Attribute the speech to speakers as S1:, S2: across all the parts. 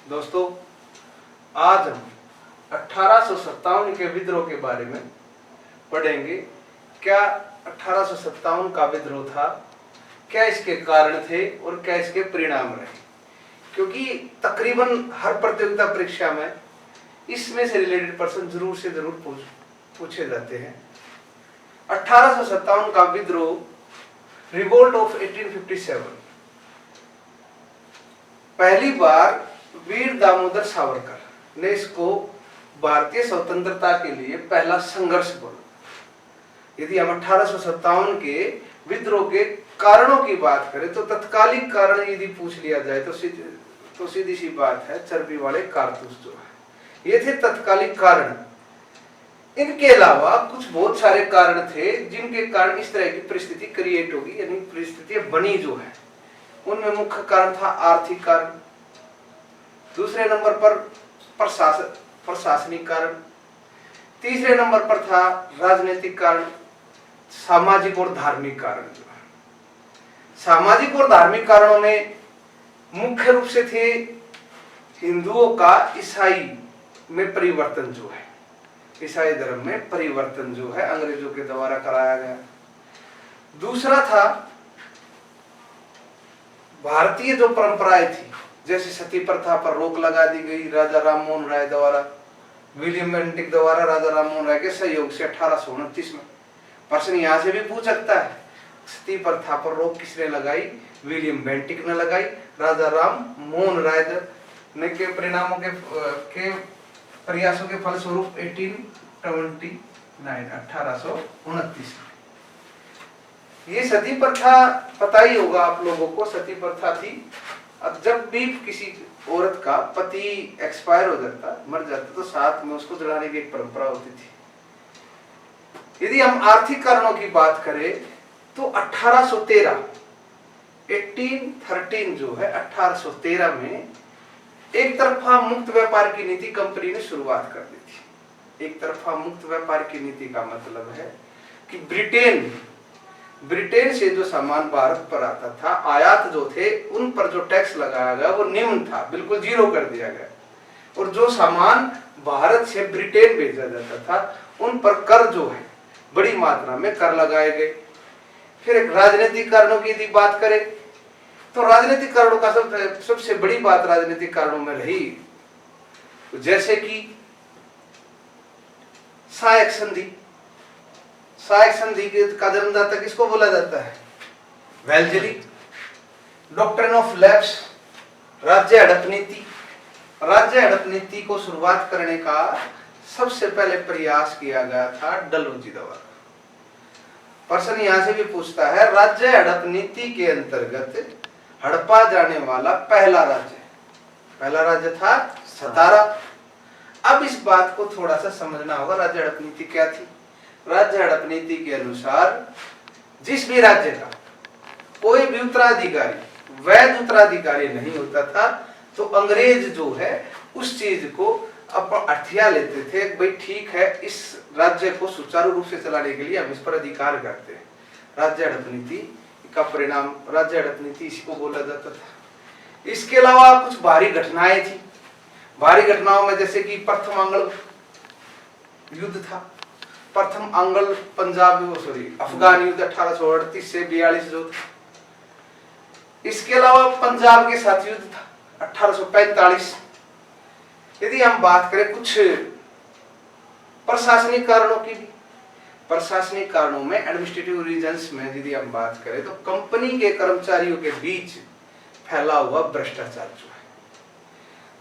S1: दोस्तों, आज हम 1857 के विद्रोह के बारे में पढ़ेंगे। क्या 1857 का विद्रोह था, क्या इसके कारण थे और क्या इसके परिणाम रहे, क्योंकि तकरीबन हर प्रतियोगिता परीक्षा में इसमें से रिलेटेड प्रश्न जरूर से जरूर पूछे जाते हैं। 1857 का विद्रोह, रिवोल्ट ऑफ 1857, पहली बार वीर दामोदर सावरकर ने इसको भारतीय स्वतंत्रता के लिए पहला संघर्ष बोला। यदि हम 1857 के विद्रोह के कारणों की बात करें तो तत्कालिक कारण यदि पूछ लिया जाए तो सीधी सी बात है, चर्बी वाले कारतूस जो है, ये थे तत्कालिक कारण। इनके अलावा कुछ बहुत सारे कारण थे जिनके कारण इस तरह की परिस्थिति क्रिएट होगी, यानी परिस्थितियां बनी जो है। उनमें मुख्य कारण था आर्थिक कारण, दूसरे नंबर पर प्रशासनिक कारण, तीसरे नंबर पर था राजनीतिक कारण, सामाजिक और धार्मिक कारण। सामाजिक और धार्मिक कारणों में मुख्य रूप से थे हिंदुओं का ईसाई में परिवर्तन जो है, ईसाई धर्म में परिवर्तन जो है अंग्रेजों के द्वारा कराया गया। दूसरा था भारतीय जो परंपराएं थी, जैसे सती प्रथा पर रोक लगा दी गई राजा राम मोहन राय द्वारा, विलियम बेंटिक द्वारा राजा राम मोहन राय के सहयोग से 1829 में। प्रश्न यहां से भी पूछ सकता है, सती प्रथा पर रोक किसने लगाई? विलियम बेंटिक ने लगाई। राजा राम मोहन राय ने के परिणामों के प्रयासों के फलस्वरूप 1829 ये सती प्रथा पता ही होगा आप लोगों को। सती प्रथा थी, अब जब भी किसी औरत का पति एक्सपायर हो जाता, मर जाता, तो साथ में उसको जलाने की एक परंपरा होती थी। यदि हम आर्थिक कारणों की बात करें तो 1813 जो है, 1813 में एक तरफा मुक्त व्यापार की नीति कंपनी ने शुरुआत कर दी थी। एक तरफा मुक्त व्यापार की नीति का मतलब है कि ब्रिटेन से जो सामान भारत पर आता था, आयात जो थे उन पर जो टैक्स लगाया गया वो निम्न था, बिल्कुल जीरो कर दिया गया। और जो सामान भारत से ब्रिटेन भेजा जाता था उन पर कर जो है बड़ी मात्रा में कर लगाए गए। फिर एक राजनीतिक कारणों की यदि बात करें तो राजनीतिक कारणों का सबसे बड़ी बात राजनीतिक कारणों में रही, जैसे कि सहायक संधि। सहायक संधि का जन्मदाता किसको बोला जाता है? वेल्जली। डॉक्ट्रिन ऑफ लैप्स, राज्य हड़प नीति। राज्य हड़प नीति को शुरुआत करने का सबसे पहले प्रयास किया गया था डलहौजी द्वारा। प्रश्न यहां से भी पूछता है, राज्य हड़प नीति के अंतर्गत हड़पा जाने वाला पहला राज्य था सतारा। अब इस बात को थोड़ा सा समझना होगा, राज्य हड़प नीति क्या थी। राज्य हड़प नीति के अनुसार जिस भी राज्य का कोई भी उत्तराधिकारी वैध उत्तराधिकारी नहीं होता था तो अंग्रेज जो है उस चीज को अपन हथिया लेते थे। भाई ठीक है, इस राज्य को सुचारू रूप से चलाने के लिए हम इस पर अधिकार करते हैं। राज्य हड़प नीति का परिणाम राज्य हड़प नीति इसी को बोला जाता था। इसके अलावा कुछ भारी घटनाएं थी। भारी घटनाओं में जैसे कि प्रथम आंग्ल युद्ध था, प्रथम आंग्ल अफगान युद्ध 1838 से 42 जो था। इसके अलावा पंजाब के साथ युद्ध था 1845। यदि हम बात करें कुछ प्रशासनिक कारणों की भी, प्रशासनिक कारणों में एडमिनिस्ट्रेटिव रीजन्स में यदि हम बात करें तो कंपनी के कर्मचारियों के बीच फैला हुआ भ्रष्टाचार जो है,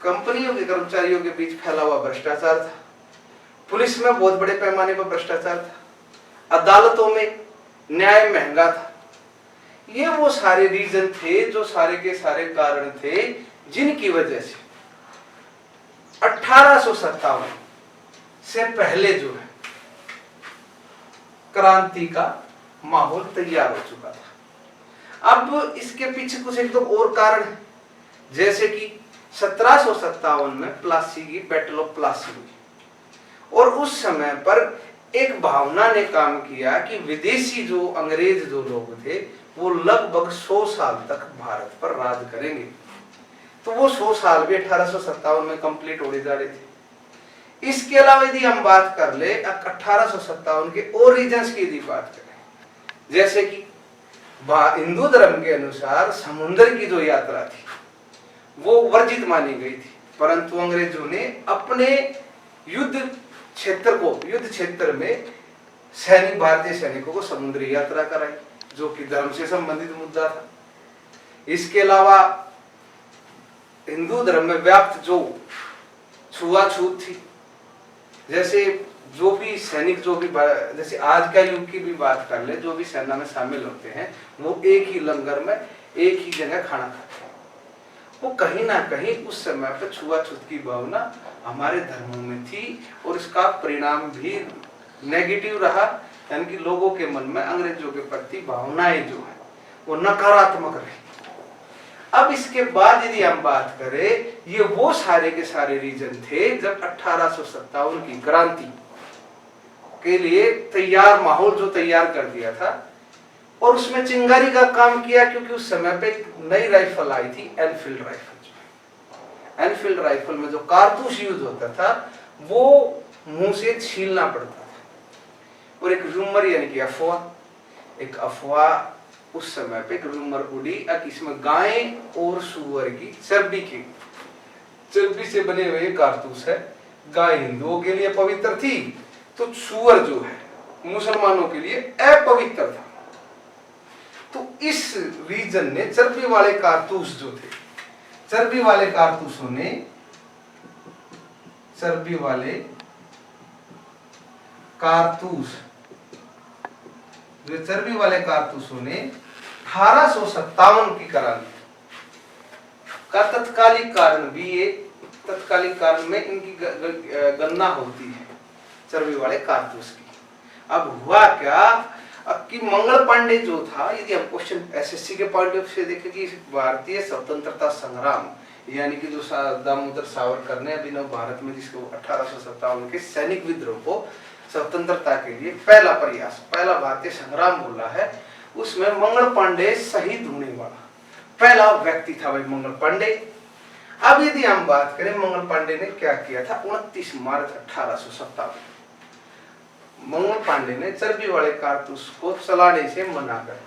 S1: कंपनियों के कर्मचारियों के बीच फैला हुआ भ्रष्टाचार था। पुलिस में बहुत बड़े पैमाने पर भ्रष्टाचार था, अदालतों में न्याय महंगा था। ये वो सारे रीजन थे, जो सारे के सारे कारण थे जिनकी वजह से 1857 से पहले जो है क्रांति का माहौल तैयार हो चुका था। अब इसके पीछे कुछ एक दो और कारण है, जैसे कि 1757 में प्लासी की बैटल ऑफ प्लासी हुई और उस समय पर एक भावना ने काम किया कि विदेशी जो अंग्रेज जो लोग थे वो लगभग 100 साल तक भारत पर राज करेंगे। तो वो 100 साल भी 1857 में कंप्लीट होने जा रहे थे। इसके अलावा यदि हम बात कर ले 1857 के और रीजन्स की यदि बात करें, जैसे कि हिंदू धर्म के अनुसार समुद्र की जो यात्रा थी वो वर्जित मानी गई थी, परंतु अंग्रेजों ने अपने युद्ध क्षेत्र में भारतीय सैनिकों को समुद्री यात्रा कराई, जो कि धर्म से संबंधित मुद्दा था। इसके अलावा हिंदू धर्म में व्याप्त जो छुआछूत थी, जैसे जो भी सैनिक जैसे आज का युग की भी बात कर ले, जो भी सेना में शामिल होते हैं वो एक ही लंगर में एक ही जगह खाना खाते हैं। वो कहीं ना कहीं उस समय पर छुआछूत की भावना हमारे धर्मों में थी और इसका परिणाम भी नेगेटिव रहा, यानी कि लोगों के मन में अंग्रेजों के प्रति भावनाएं जो है वो नकारात्मक रही। अब इसके बाद यदि हम बात करें, ये वो सारे के सारे रीजन थे जब 1857 की क्रांति के लिए तैयार माहौल जो तैयार कर दिया था, और उसमें चिंगारी का काम किया, क्योंकि उस समय पे एक नई राइफल आई थी, एनफील्ड राइफल। एनफील्ड राइफल में जो कारतूस यूज होता था वो मुंह से छीलना पड़ता था, और एक रूमर यानी कि अफवाह उस समय पे एक रूमर उड़ी कि इसमें गाय और सुअर की चर्बी से बने हुए कारतूस है। गाय हिंदुओं के लिए पवित्र थी, तो सुअर जो है मुसलमानों के लिए अपवित्र था। तो इस रीजन ने चर्बी वाले कारतूस जो थे, चर्बी वाले कारतूसों ने 1857 की क्रांति का तत्कालिक कारण में इनकी गणना होती है चर्बी वाले कारतूस की। अब हुआ क्या कि मंगल पांडे जो था, यदि हम क्वेश्चन एसएससी के पॉइंट ऑफ से देखें कि भारतीय स्वतंत्रता संग्राम यानी कि जो दामोदर सावरकर ने अभिनव भारत में जिसको 1857 के सैनिक विद्रोह को स्वतंत्रता के लिए पहला भारतीय संग्राम बोला है, उसमें मंगल पांडे शहीद होने वाला पहला व्यक्ति था भाई मंगल पांडे। अब यदि हम बात करें मंगल पांडे ने क्या किया था, 29 मार्च 1857 मंगल पांडे ने चर्बी वाले कारतूस को चलाने से मना कर दिया।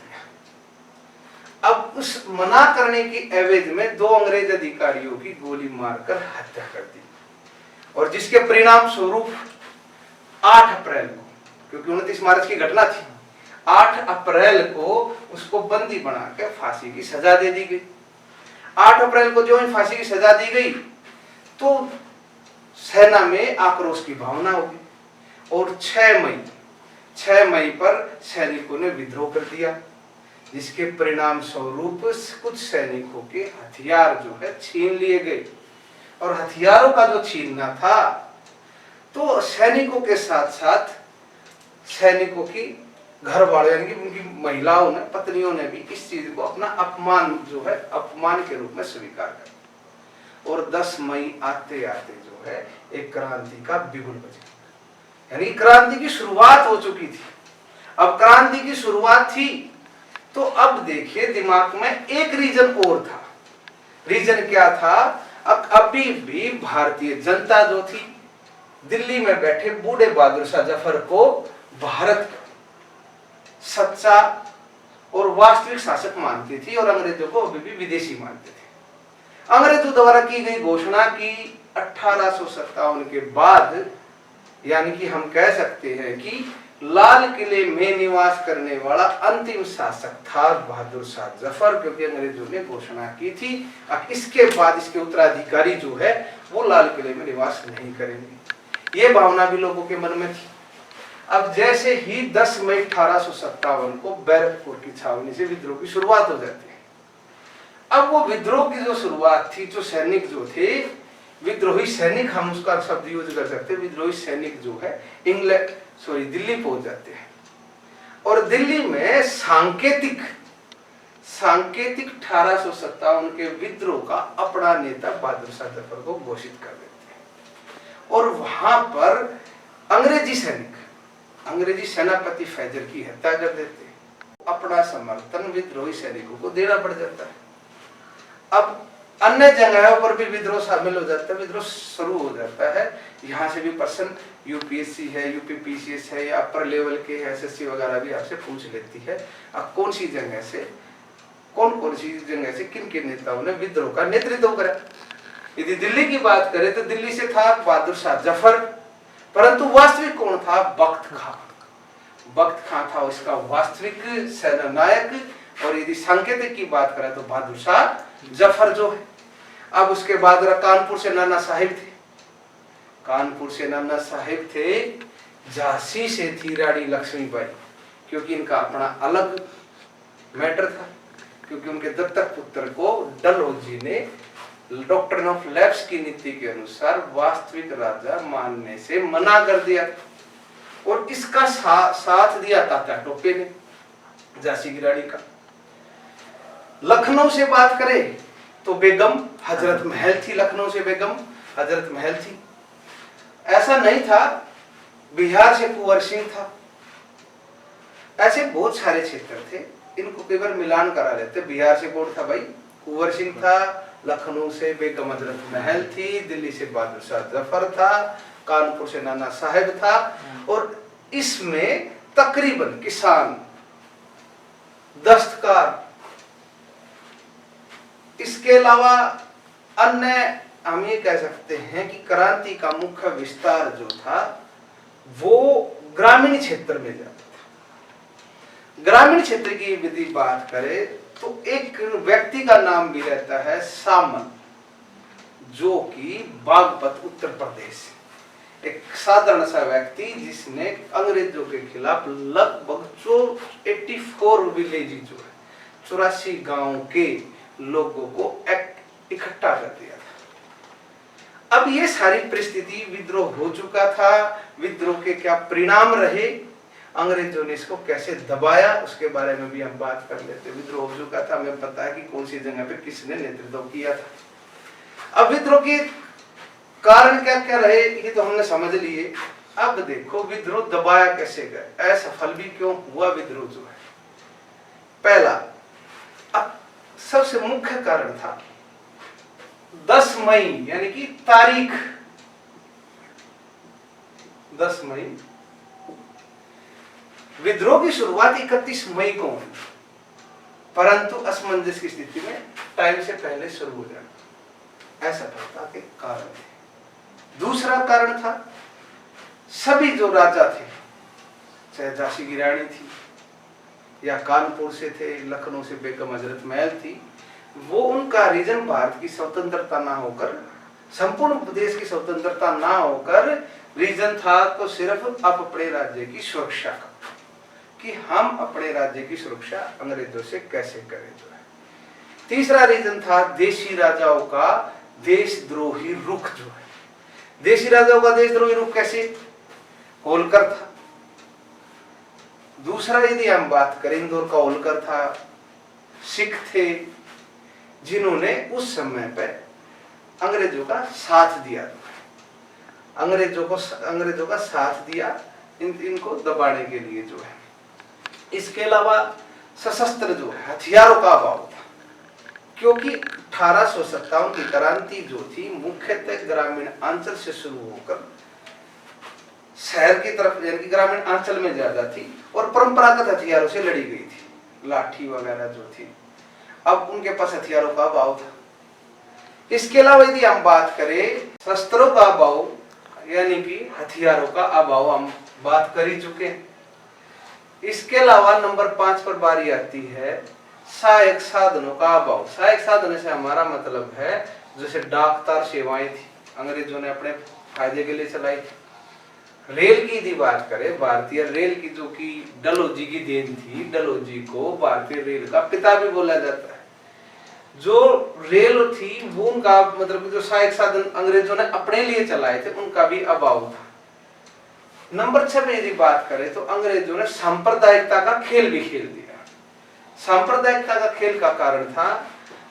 S1: अब उस मना करने की एवज में 2 अंग्रेज अधिकारियों की गोली मारकर हत्या कर दी, और जिसके परिणाम स्वरूप 8 अप्रैल को, क्योंकि 29 मार्च की घटना थी, 8 अप्रैल को उसको बंदी बनाकर फांसी की सजा दे दी गई। 8 अप्रैल को जो फांसी की सजा दी गई तो सेना में आक्रोश की भावना होगी, और 6 मई पर सैनिकों ने विद्रोह कर दिया, जिसके परिणाम स्वरूप कुछ सैनिकों के हथियार जो है छीन लिए गए। और हथियारों का जो छीनना था, तो सैनिकों के साथ साथ सैनिकों की घर वाले यानी कि उनकी महिलाओं ने, पत्नियों ने भी इस चीज को अपना अपमान के रूप में स्वीकार किया। और 10 मई आते आते जो है एक क्रांति का बिगुल बजा, यानी क्रांति की शुरुआत हो चुकी थी। अब क्रांति की शुरुआत थी तो अब देखिए दिमाग में एक रीजन और था। रीजन क्या था, अब अभी भी भारतीय जनता जो थी दिल्ली में बैठे बूढ़े बहादुर शाह जफर को भारत का सच्चा और वास्तविक शासक मानती थी, और अंग्रेजों को अभी भी विदेशी मानते थे। अंग्रेजों द्वारा की गई घोषणा की 1857 के बाद, यानी कि हम कह सकते हैं कि लाल किले में निवास करने वाला अंतिम शासक था बहादुर शाह जफर, क्योंकि अंग्रेजों ने घोषणा की थी अब इसके बाद इसके उत्तराधिकारी जो है वो लाल किले में निवास नहीं करेंगे। ये भावना भी लोगों के मन में थी। अब जैसे ही 10 मई 1857 को बैरकपुर की छावनी से विद्रोह की शुरुआत हो जाती है। अब वो विद्रोह की जो शुरुआत थी, जो सैनिक जो थे, विद्रोही सैनिक हम उसका शब्द यूज कर सकते हैं, विद्रोही सैनिक जो है दिल्ली पहुंच जाते हैं, और दिल्ली में सांकेतिक 1857 के विद्रोह का अपना नेता बहादुर शाह जफर को घोषित कर देते हैं। और वहां पर अंग्रेजी सेनापति फैजर की हत्या कर देते हैं। अपना समर्थन विद्रोही सैनिकों को देना पड़ जाता है। अब अन्य जगहों पर भी विद्रोह शामिल हो जाता है, विद्रोह शुरू हो जाता है। यहाँ से भी पर्सन यूपीएससी है, यूपीपीसीएस है या अपर लेवल के एसएससी वगैरह भी आपसे पूछ लेती है अब कौन सी जगह से किन किन नेताओं ने विद्रोह का नेतृत्व करा। यदि दिल्ली की बात करें तो दिल्ली से था बहादुर शाह जफर, परंतु वास्तविक कौन था? बख्त खां। बख्त खां था उसका वास्तविक सेना नायक। और यदि सांकेतिक की बात करें तो बहादुर शाह जफर जो है। अब उसके बाद कानपुर से नाना साहिब थे, कानपुर से नाना साहिब थे। झांसी से थी रानी लक्ष्मीबाई, क्योंकि इनका अपना अलग मैटर था, क्योंकि उनके दत्तक पुत्र को डलहौजी ने डॉक्ट्रिन ऑफ लैप्स की नीति के अनुसार वास्तविक राजा मानने से मना कर दिया और इसका साथ दिया तात्या टोपे ने, झांसी की रानी का। लखनऊ से बात करें तो बेगम हजरत महल थी, लखनऊ से बेगम हजरत महल थी। ऐसा नहीं था बिहार से कुंवर सिंह था, ऐसे बहुत सारे क्षेत्र थे, इनको कई बार मिलान करा लेते। बिहार से कौन था भाई? कुंवर सिंह था, लखनऊ से बेगम हजरत महल थी, दिल्ली से बहादुर शाह जफर था, कानपुर से नाना साहेब था। और इसमें तकरीबन किसान, दस्तकार, इसके अलावा अन्य हम ये कह सकते हैं कि क्रांति का मुख्य विस्तार जो था वो ग्रामीण क्षेत्र में जाता था। ग्रामीण क्षेत्र की यदि बात करें तो एक व्यक्ति का नाम भी रहता है सामंत, जो कि बागपत उत्तर प्रदेश, एक साधारण सा व्यक्ति जिसने अंग्रेजों के खिलाफ लगभग 84 विलेज जो है 84 गांव के लोगों को इकट्ठा कर दिया था। अब ये सारी परिस्थिति, विद्रोह हो चुका था, विद्रोह के क्या परिणाम रहे, अंग्रेजों ने इसको कैसे दबाया, उसके बारे में भी हम बात कर लेते। विद्रोह हो चुका था, हमें पता है कि कौन सी जगह पे किसने नेतृत्व किया था। अब विद्रोह के कारण क्या क्या रहे ये तो हमने समझ लिए। अब देखो विद्रोह दबाया कैसे गया, असफल भी क्यों हुआ विद्रोह जो है। पहला, अब सबसे मुख्य कारण था 10 मई, यानी कि तारीख 10 मई। विद्रोह की शुरुआत 31 मई को हुई, परंतु असमंजस की स्थिति में टाइम से पहले शुरू हो जाना, असफलता के कारण थे। दूसरा कारण था सभी जो राजा थे, चाहे झांसी की रानी थी या कानपुर से थे, लखनऊ से बेगम हजरत महल थी, वो उनका रीजन भारत की स्वतंत्रता ना होकर, संपूर्ण देश की स्वतंत्रता ना होकर रीजन था तो सिर्फ अपने राज्य की सुरक्षा का, कि हम अपने राज्य की सुरक्षा अंग्रेजों से कैसे करें जो है। तीसरा रीजन था देशी राजाओं का देशद्रोही रुख जो है। देशी राजाओं का देशद्रोही रुख कैसे? होलकर था। दूसरा यदि हम बात करें, इंदौर का होलकर था, सिख थे जिन्होंने उस समय पे अंग्रेजों का साथ दिया, अंग्रेजों का साथ दिया इनको दबाने के लिए जो है। इसके अलावा सशस्त्र जो है, हथियारों का अभाव था, क्योंकि 1857 की क्रांति जो थी मुख्यतः ग्रामीण अंचल से शुरू होकर शहर की तरफ, यानी कि ग्रामीण अंचल में ज्यादा थी और परंपरागत हथियारों से लड़ी गई थी, लाठी वगैरह जो थी। अब उनके पास हथियारों का अभाव था। इसके अलावा यदि हम बात करें शस्त्रों का अभाव, यानी कि हथियारों का अभाव, हम बात कर ही चुके हैं। इसके अलावा नंबर 5 पर बारी आती है सहायक साधनों का अभाव। सहायक साधन से हमारा मतलब है जैसे डाकतार सेवाएं थी, अंग्रेजों ने अपने फायदे के लिए चलाई। रेल की यदि बात करें, भारतीय रेल की जो कि डलहौजी की देन थी, डलहौजी को भारतीय रेल का पिता भी बोला जाता है। जो रेल थी वो उनका मतलब जो सहायक साधन अंग्रेजों ने अपने लिए चलाए थे उनका भी अभाव था। नंबर 6 में यदि बात करें तो अंग्रेजों ने सांप्रदायिकता का खेल भी खेल दिया। सांप्रदायिकता का खेल का कारण था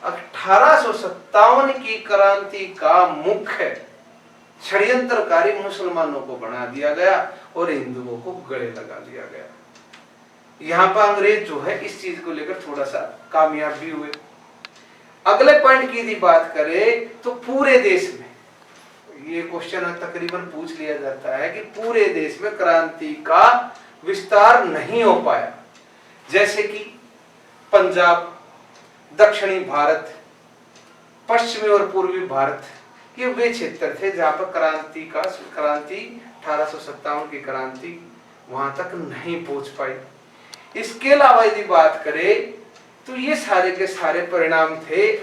S1: 1857 की क्रांति का मुख्य षड्यंत्रकारी मुसलमानों को बना दिया गया और हिंदुओं को गले लगा दिया गया। यहाँ पर अंग्रेज जो है इस चीज को लेकर थोड़ा सा कामयाब भी हुए। अगले पॉइंट की यदि बात करें तो पूरे देश में, ये क्वेश्चन तकरीबन पूछ लिया जाता है कि पूरे देश में क्रांति का विस्तार नहीं हो पाया। जैसे कि पंजाब, दक्षिणी भारत, पश्चिमी और पूर्वी भारत, ये वे क्षेत्र थे जहां पर क्रांति 1857 की क्रांति वहां तक नहीं पहुंच पाई। इसके अलावा यदि बात करें तो ये सारे के सारे परिणाम थे,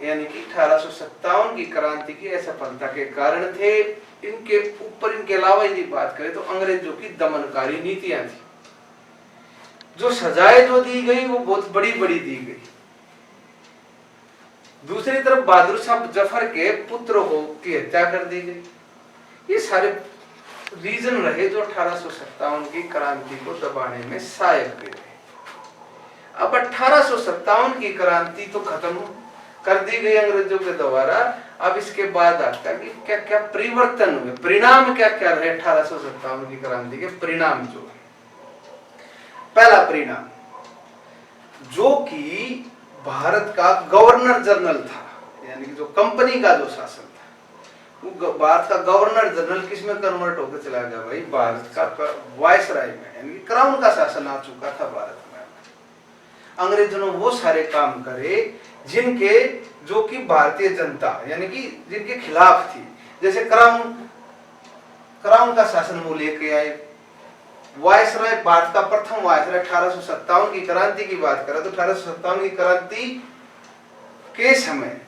S1: यानी कि 1857 की क्रांति की असफलता के कारण थे। इनके ऊपर, इनके अलावा यदि बात करें तो अंग्रेजों की दमनकारी नीतियां थी। जो सजाएं जो दी गई वो बहुत बड़ी बड़ी दी गई। दूसरी तरफ बहादुर शाह जफर के पुत्र की हत्या कर दी गई। ये सारे रीजन रहे जो 1857 की क्रांति को दबाने में सहायक रहे। अब 1857 की क्रांति तो खत्म कर दी गई अंग्रेजों के द्वारा। अब इसके बाद आता है कि क्या क्या परिवर्तन हुए, परिणाम क्या क्या रहे 1857 की क्रांति के परिणाम। जो पहला परिणाम, जो कि भारत का गवर्नर जनरल था, यानी कि जो कंपनी का जो शासन था, वो भारत का गवर्नर जनरल किस में कन्वर्ट होकर चला गया भाई, भारत का वायसराय में, यानी कि क्राउन का शासन आ चुका था भारत में। अंग्रेजों ने वो सारे काम करे जिनके, जो कि भारतीय जनता यानी कि जिनके खिलाफ थी। जैसे क्राउन का शासन वो लेके आए। वायसराय, भारत का प्रथम वायसराय 1857 की क्रांति की बात करें तो 1857 की क्रांति के समय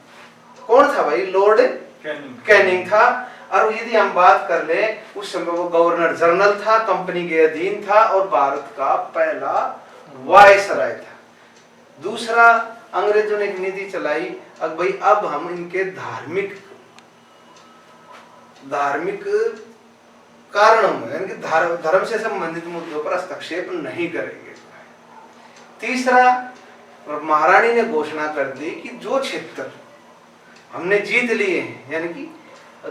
S1: कौन था भाई, लॉर्ड कैनिंग था। और यदि हम बात कर ले, उस समय वो गवर्नर जनरल था, कंपनी के अधीन था और भारत का पहला वायसराय था। दूसरा, अंग्रेजों ने एक नीति चलाई, अब भाई अब हम इनके धार्मिक कारणों में, यानी कि धर्म से संबंधित मुद्दों पर हस्तक्षेप नहीं करेंगे। तीसरा, महारानी ने घोषणा कर दी कि जो क्षेत्र हमने जीत लिए हैं, यानी कि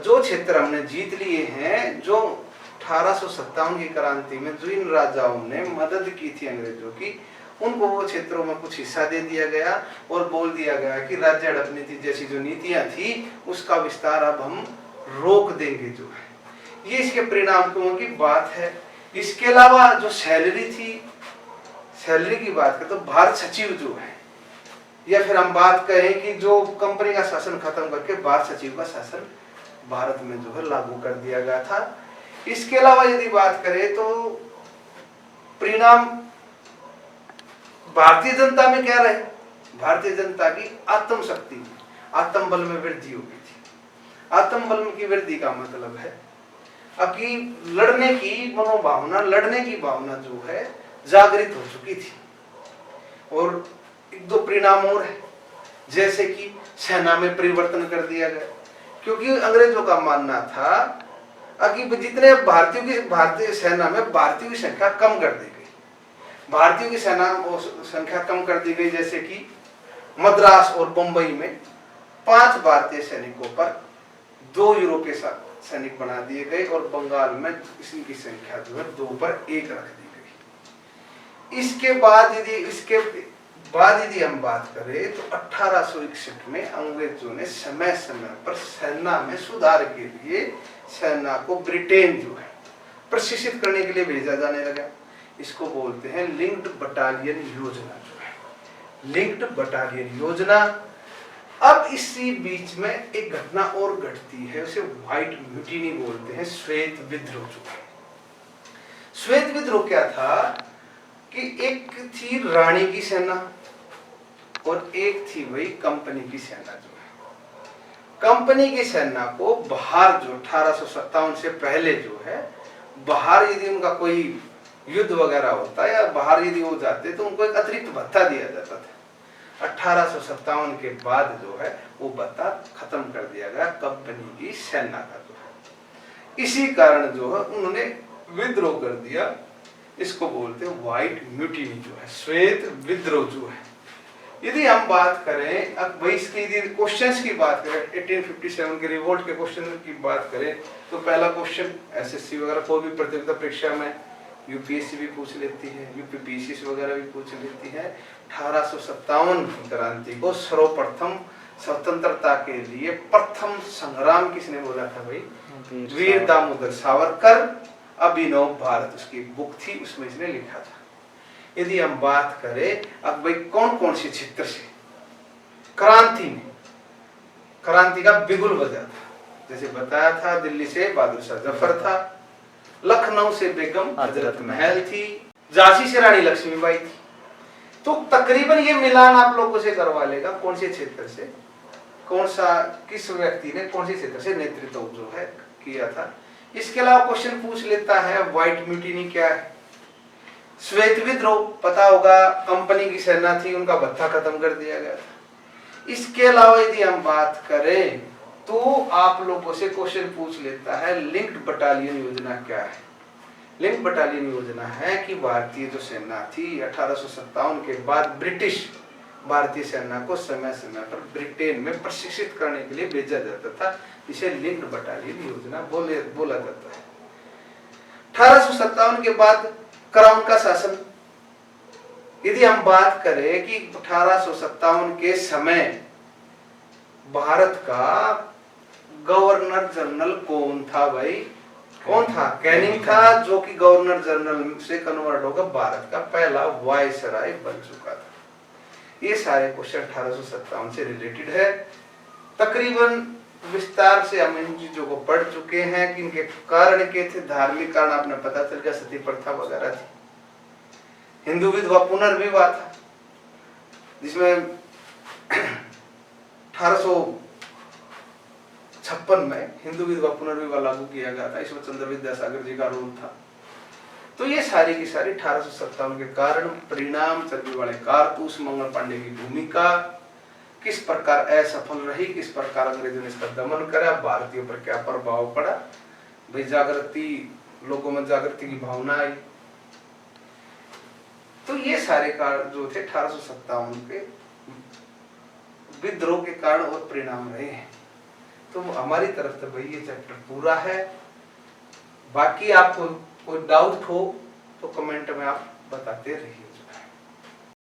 S1: जो क्षेत्र हमने जीत लिए हैं, जो 1857 की क्रांति में जो इन राजाओं ने मदद की थी अंग्रेजों की, उनको वो क्षेत्रों में कुछ हिस्सा दे दिया गया और बोल दिया गया कि राज्य हड़प नीति जैसी जो नीतियां थी उसका विस्तार अब हम रोक देंगे। जो है ये इसके परिणाम की बात है। इसके अलावा जो सैलरी थी, सैलरी की बात करें तो भारत सचिव जो है, या फिर हम बात कहें कि जो कंपनी का शासन खत्म करके भारत सचिव का शासन भारत में जो है लागू कर दिया गया था। इसके अलावा यदि बात करें तो परिणाम भारतीय जनता में क्या रहे, भारतीय जनता की आत्मशक्ति, आत्मबल में वृद्धि हो गई थी। आत्मबल की वृद्धि का मतलब है कि लड़ने की मनोभावना, लड़ने की भावना जो है जागृत हो चुकी थी। और एक दो परिणाम और है, जैसे कि सेना में परिवर्तन कर दिया गया, क्योंकि अंग्रेजों का मानना था कि जितने भारतीय सेना में भारतीयों की संख्या कम कर दी गई, भारतीयों की सेना संख्या कम कर दी गई। जैसे कि मद्रास और बंबई में 5 भारतीय सैनिकों पर 2 यूरोपीय सैनिक बना दिए गए और बंगाल में इनकी संख्या जो है 2 पर 1 रख दी गई। इसके बाद यदि हम बात करें तो 1861 में अंग्रेजों ने समय समय पर सेना में सुधार के लिए सेना को ब्रिटेन जो है प्रशिक्षित करने के लिए भेजा जाने लगा। इसको बोलते हैं लिंक्ड बटालियन योजना। जो है लिंक्ड बटालियन योजना। अब इसी बीच में एक घटना और घटती है, उसे व्हाइट म्यूटिनी बोलते हैं, श्वेत विद्रोह। श्वेत विद्रोह क्या था कि एक थी रानी की सेना और एक थी वही कंपनी की सेना। जो है कंपनी की सेना को बाहर, जो 1857 से पहले जो है बाहर यदि उनका कोई युद्ध वगैरह होता या बाहर यदि वो जाते तो उनको एक अतिरिक्त भत्ता दिया जाता था। 1857 के बाद जो है वो भत्ता खत्म कर दिया गया कंपनी की सेना का। जो है इसी कारण जो है उन्होंने विद्रोह कर दिया। इसको बोलते हैं व्हाइट म्यूटिनी, जो है श्वेत विद्रोह। जो है यदि हम बात करें, अब इसकी यदि क्वेश्चंस की बात करें, 1857 के रिवोल्ट के क्वेश्चन की बात करें तो पहला क्वेश्चन एसएससी वगैरह कोई भी प्रतियोगिता परीक्षा में यूपीएससी भी पूछ लेती है, यूपीपीसी वगैरह भी पूछ लेती है। 1857 की क्रांति को सर्वप्रथम स्वतंत्रता के लिए प्रथम संग्राम किसने बोला था भाई? वीर दामोदर सावरकर। अभिनव भारत उसकी बुक थी, उसमें इसने लिखा था। यदि हम बात करें अब भाई कौन कौन से क्षेत्र से क्रांति में क्रांति का बिगुल बजा था, जैसे बताया था दिल्ली से बहादुर शाह जफर था, लखनऊ से बेगम हजरत महल थी, झांसी से रानी लक्ष्मीबाई थी। तो तकरीबन ये मिलान आप लोगों से करवा लेगा कौन से क्षेत्र से कौन सा किस व्यक्ति ने कौन से क्षेत्र से नेतृत्व जो है किया था। इसके अलावा क्वेश्चन पूछ लेता है व्हाइट म्यूटिनी क्या है? श्वेत विद्रोह पता होगा, कंपनी की सेना थी, उनका भत्ता खत्म कर दिया गया था। इसके अलावा यदि हम बात करें तो आप लोगों से क्वेश्चन पूछ लेता है लिंक्ड बटालियन योजना क्या है? लिंक्ड बटालियन योजना है कि भारतीय जो सेना थी 1857 के बाद ब्रिटिश भारतीय सेना को समय समय पर ब्रिटेन में प्रशिक्षित करने के लिए भेजा जाता था, इसे लिंक्ड बटालियन योजना बोला जाता है। 1857 के बाद क्राउन का शासन, यदि हम बात करें कि 1857 के समय भारत का गवर्नर जनरल कौन था भाई? कौन था? कैनिंग था, जो कि गवर्नर जनरल से कन्वर्ट होकर भारत का पहला वायसराय बन चुका था। ये सारे क्वेश्चन 1857 से रिलेटेड है। तकरीबन विस्तार से हम इन चीजों को पढ़ चुके हैं कि इनके कारण के थे, धार्मिक कारण आपने पता चल गया, सती प्रथा वगैरह थी। हिंदू विधवा पुनर्विवाह था जिसमें 1856 में हिंदू विधवा पुनर्विवाह लागू किया गया था, इसमें चंद्र विद्यासागर जी का रोल था। तो ये सारी की सारी 1857 के कारण, परिणाम, चर्बी वाले कारतूस, मंगल पांडे की भूमिका किस प्रकार असफल रही, किस प्रकार अंग्रेजों ने इसका दमन करा, भारतीयों पर क्या प्रभाव पड़ा, भाई जागृति, लोगों में जागृति की भावना आई। तो ये सारे कारण जो थे 1857 के विद्रोह के कारण और परिणाम रहे हैं। तो हमारी तरफ से भाई ये चैप्टर पूरा है। बाकी आपको कोई डाउट हो तो कमेंट में आप बताते रहिए।